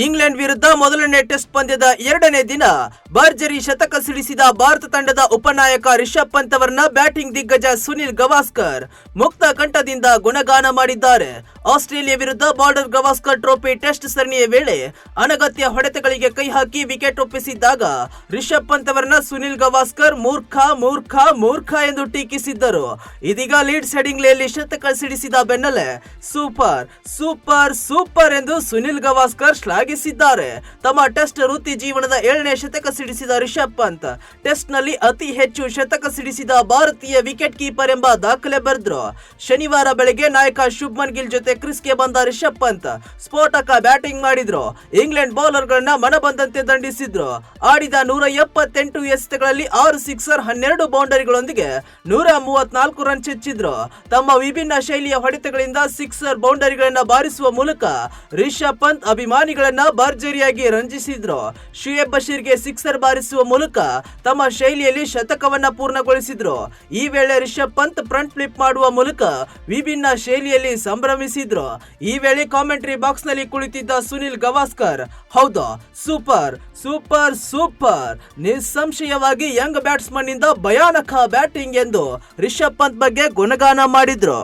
England ವಿರುದ್ಧ ಮೊದಲನೇ test ಪಂದ್ಯದ ಎರಡನೇ ದಿನ ಭರ್ಜರಿ ಶತಕ ಸಿಡಿಸಿದ ಭಾರತ ತಂಡದ ಉಪನಾಯಕ ರಿಷಬ್ ಪಂತ್ ಅವರನ್ನ ಬ್ಯಾಟಿಂಗ್ ದಿಗ್ಗಜ ಸುನಿಲ್ ಗವಾಸ್ಕರ್ ಮುಕ್ತ ಕಂಠದಿಂದ ಗುಣಗಾನ ಮಾಡಿದ್ದಾರೆ. ಆಸ್ಟ್ರೇಲಿಯಾ ವಿರುದ್ಧ ಬಾರ್ಡರ್ ಗವಾಸ್ಕರ್ ಟ್ರೋಫಿ ಟೆಸ್ಟ್ ಸರಣಿಯ ವೇಳೆ ಅನಗತ್ಯ ಹೊಡೆತಗಳಿಗೆ ಕೈ ಹಾಕಿ ವಿಕೆಟ್ ಒಪ್ಪಿಸಿದ್ದಾಗ ರಿಷಬ್ ಪಂತ್ ಅವರನ್ನ ಸುನಿಲ್ ಗವಾಸ್ಕರ್ ಮೂರ್ಖ ಮೂರ್ಖ ಮೂರ್ಖ ಎಂದು ಟೀಕಿಸಿದ್ದರು. ಇದೀಗ ಲೀಡ್ಸ್ ಹೆಡಿಂಗ್ಲೆಯಲ್ಲಿ ಶತಕ ಸಿಡಿಸಿದ ಬೆನ್ನಲ್ಲೇ ಸೂಪರ್ ಸೂಪರ್ ಸೂಪರ್ ಎಂದು ಸುನಿಲ್ ಗವಾಸ್ಕರ್ ಶ್ಲಾಘಿಸಿದ್ದಾರೆ. ತಮ್ಮ ಟೆಸ್ಟ್ ವೃತ್ತಿ ಜೀವನದ 7ನೇ ಶತಕ ಸಿಡಿಸಿದ ರಿಷಬ್ ಪಂತ್ ಟೆಸ್ಟ್ ನಲ್ಲಿ ಅತಿ ಹೆಚ್ಚು ಶತಕ ಸಿಡಿಸಿದ ಭಾರತೀಯ ವಿಕೆಟ್ ಕೀಪರ್ ಎಂಬ ದಾಖಲೆ ಬರೆದ್ರು. ಶನಿವಾರ ಬೆಳಗ್ಗೆ ನಾಯಕ ಶುಭ್ಮನ್ ಗಿಲ್ ಜೊತೆ ಕ್ರೀಸ್ಗೆ ಬಂದ ರಿಷಬ್ ಪಂತ್ ಸ್ಫೋಟಕ ಬ್ಯಾಟಿಂಗ್ ಮಾಡಿದ್ರು. ಇಂಗ್ಲೆಂಡ್ ಬೌಲರ್ ಗಳನ್ನ ಮನಬಂದಂತೆ ದಂಡಿಸಿದ್ರು. ಆಡಿದ 178 ಎಸೆತಗಳಲ್ಲಿ 6 ಸಿಕ್ಸರ್ 12 ಬೌಂಡರಿಗಳೊಂದಿಗೆ 134 ರನ್ ಚೆಚ್ಚಿದ್ರು. ತಮ್ಮ ವಿಭಿನ್ನ ಶೈಲಿಯ ಹೊಡೆತಗಳಿಂದ ಸಿಕ್ಸರ್ ಬೌಂಡರಿಗಳನ್ನ ಬಾರಿಸುವ ಮೂಲಕ ರಿಷಬ್ ಪಂತ್ ಅಭಿಮಾನಿಗಳನ್ನ ಭರ್ಜರಿಯಾಗಿ ರಂಜಿಸಿದ್ರು. ಶುಯೇಬ್ ಬಶೀರ್ಗೆ ಸಿಕ್ಸರ್ ಬಾರಿಸುವ ಮೂಲಕ ತಮ್ಮ ಶೈಲಿಯಲ್ಲಿ ಶತಕವನ್ನ ಪೂರ್ಣಗೊಳಿಸಿದ್ರು. ಈ ವೇಳೆ ರಿಷಬ್ ಪಂತ್ ಫ್ರಂಟ್ ಫ್ಲಿಪ್ ಮಾಡುವ ಮೂಲಕ ವಿಭಿನ್ನ ಶೈಲಿಯಲ್ಲಿ ಸಂಭ್ರಮಿಸಿದ್ರು. ಈ ವೇಳೆ ಕಾಮೆಂಟ್ರಿ ಬಾಕ್ಸ್ ನಲ್ಲಿ ಕುಳಿತಿದ್ದ ಸುನಿಲ್ ಗವಾಸ್ಕರ್, ಹೌದಾ ಸೂಪರ್ ಸೂಪರ್ ಸೂಪರ್, ನಿಸ್ಸಂಶಯವಾಗಿ ಯಂಗ್ ಬ್ಯಾಟ್ಸ್ಮನ್ ನಿಂದ ಭಯಾನಕ ಬ್ಯಾಟಿಂಗ್ ಎಂದು ರಿಷಬ್ ಪಂತ್ ಬಗ್ಗೆ ಗುಣಗಾನ ಮಾಡಿದ್ರು.